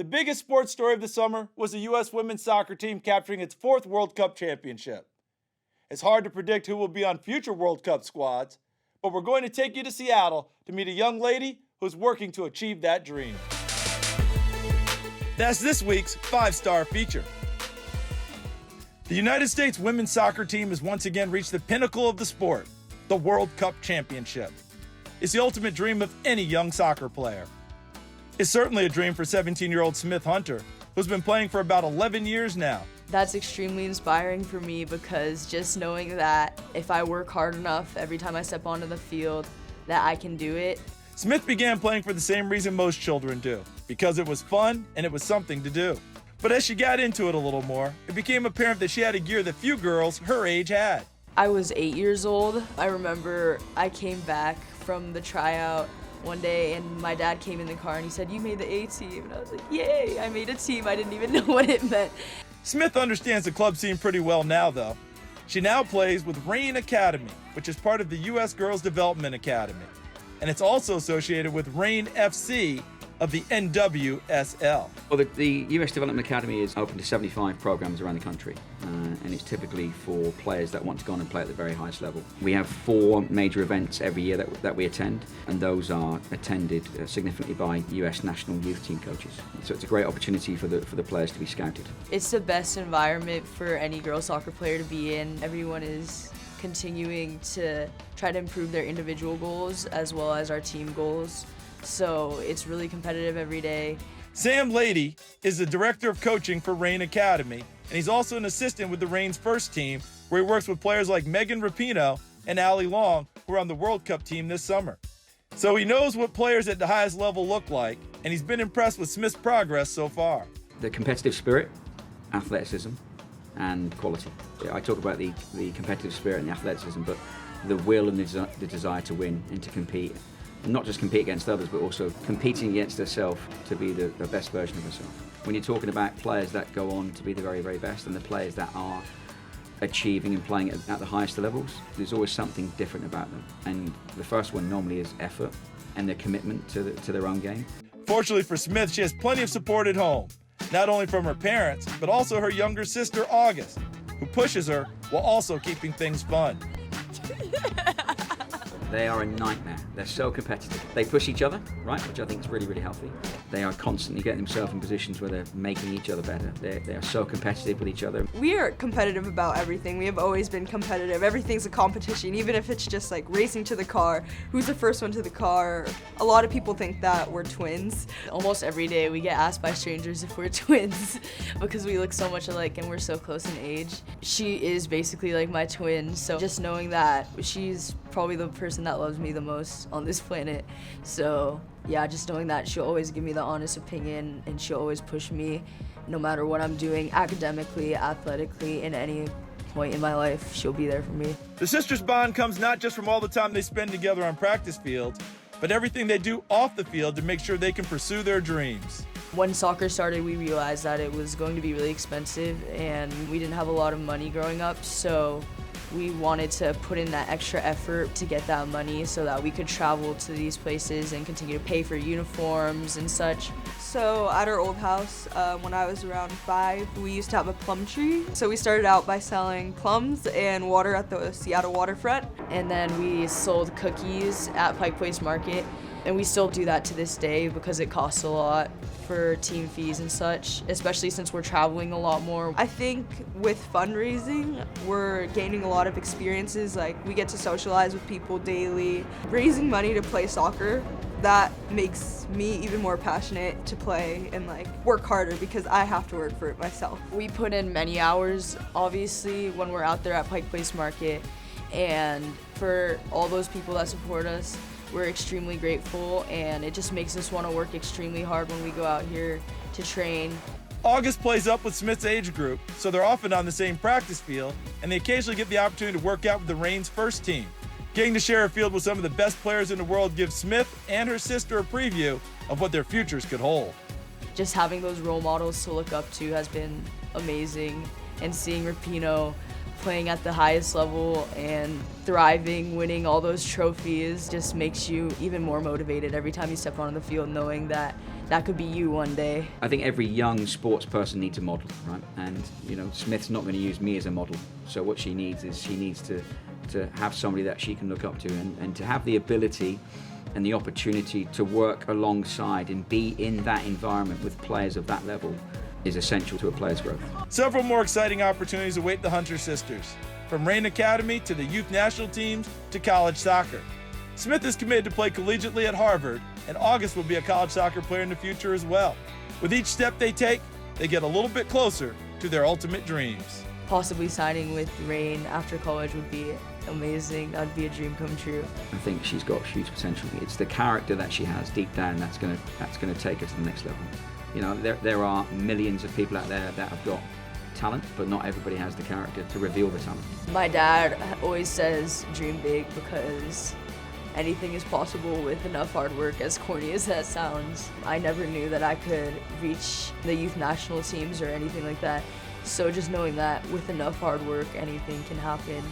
The biggest sports story of the summer was the U.S. women's soccer team capturing its 4th World Cup championship. It's hard to predict who will be on future World Cup squads, but we're going to take you to Seattle to meet a young lady who's working to achieve that dream. That's this week's 5-star feature. The United States women's soccer team has once again reached the pinnacle of the sport, the World Cup championship. It's the ultimate dream of any young soccer player. It's certainly a dream for 17-year-old Smith Hunter, who's been playing for about 11 years now. That's extremely inspiring for me because just knowing that if I work hard enough every time I step onto the field, that I can do it. Smith began playing for the same reason most children do, because it was fun and it was something to do. But as she got into it a little more, it became apparent that she had a gear that few girls her age had. I was 8 years old. I remember I came back from the tryout one day and my dad came in the car and he said, "You made the A team." And I was like, "Yay, I made a team." I didn't even know what it meant. Smith understands the club scene pretty well now, though. She now plays with Reien Academy, which is part of the U.S. Girls Development Academy. And it's also associated with Reien FC of the NWSL. Well, the US Development Academy is open to 75 programs around the country, and it's typically for players that want to go on and play at the very highest level. We have 4 major events every year that we attend, and those are attended significantly by US national youth team coaches. So it's a great opportunity for the players to be scouted. It's the best environment for any girls soccer player to be in. Everyone is continuing to try to improve their individual goals as well as our team goals. So it's really competitive every day. Sam LAITY is the director of coaching for Reien Academy, and he's also an assistant with the Reien's first team, where he works with players like Megan Rapinoe and Allie Long, who are on the World Cup team this summer. So he knows what players at the highest level look like, and he's been impressed with Smith's progress so far. The competitive spirit, athleticism, and quality. I talk about the competitive spirit and the athleticism, but the will and the desire to win and to compete. Not just compete against others, but also competing against herself to be the best version of herself. When you're talking about players that go on to be the very, very best and the players that are achieving and playing at the highest levels, there's always something different about them. And the first one normally is effort and their commitment to their own game. Fortunately for Smith, she has plenty of support at home, not only from her parents, but also her younger sister, August, who pushes her while also keeping things fun. They are a nightmare. They're so competitive. They push each other, right, which I think is really, really healthy. They are constantly getting themselves in positions where they're making each other better. They are so competitive with each other. We are competitive about everything. We have always been competitive. Everything's a competition, even if it's just like racing to the car. Who's the first one to the car? A lot of people think that we're twins. Almost every day we get asked by strangers if we're twins because we look so much alike and we're so close in age. She is basically like my twin, so just knowing that she's probably the person that loves me the most on this planet. So yeah, just knowing that she'll always give me the honest opinion and she'll always push me no matter what I'm doing academically, athletically, in any point in my life, she'll be there for me. The sisters' bond comes not just from all the time they spend together on practice fields, but everything they do off the field to make sure they can pursue their dreams. When soccer started, we realized that it was going to be really expensive and we didn't have a lot of money growing up, so we wanted to put in that extra effort to get that money so that we could travel to these places and continue to pay for uniforms and such. So at our old house, when I was around 5, we used to have a plum tree. So we started out by selling plums and water at the Seattle waterfront. And then we sold cookies at Pike Place Market. And we still do that to this day because it costs a lot for team fees and such, especially since we're traveling a lot more. I think with fundraising, we're gaining a lot of experiences. Like, we get to socialize with people daily. Raising money to play soccer, that makes me even more passionate to play and like work harder because I have to work for it myself. We put in many hours, obviously, when we're out there at Pike Place Market. And for all those people that support us, we're extremely grateful, and it just makes us want to work extremely hard when we go out here to train. August plays up with Smith's age group, so they're often on the same practice field, and they occasionally get the opportunity to work out with the Reien's first team. Getting to share a field with some of the best players in the world gives Smith and her sister a preview of what their futures could hold. Just having those role models to look up to has been amazing, and seeing Rapinoe playing at the highest level and thriving, winning all those trophies, just makes you even more motivated every time you step onto the field, knowing that that could be you one day. I think every young sports person needs a model, right? And Smith's not going to use me as a model. So what she needs is to have somebody that she can look up to, and to have the ability and the opportunity to work alongside and be in that environment with players of that level is essential to a player's growth. Several more exciting opportunities await the Hunter sisters, from Reien Academy to the youth national teams to college soccer. Smith is committed to play collegiately at Harvard, and August will be a college soccer player in the future as well. With each step they take, they get a little bit closer to their ultimate dreams. Possibly signing with Reien after college would be amazing. That would be a dream come true. I think she's got huge potential. It's the character that she has deep down that's going to take her to the next level. There are millions of people out there that have got talent, but not everybody has the character to reveal the talent. My dad always says dream big, because anything is possible with enough hard work, as corny as that sounds. I never knew that I could reach the youth national teams or anything like that. So just knowing that with enough hard work, anything can happen.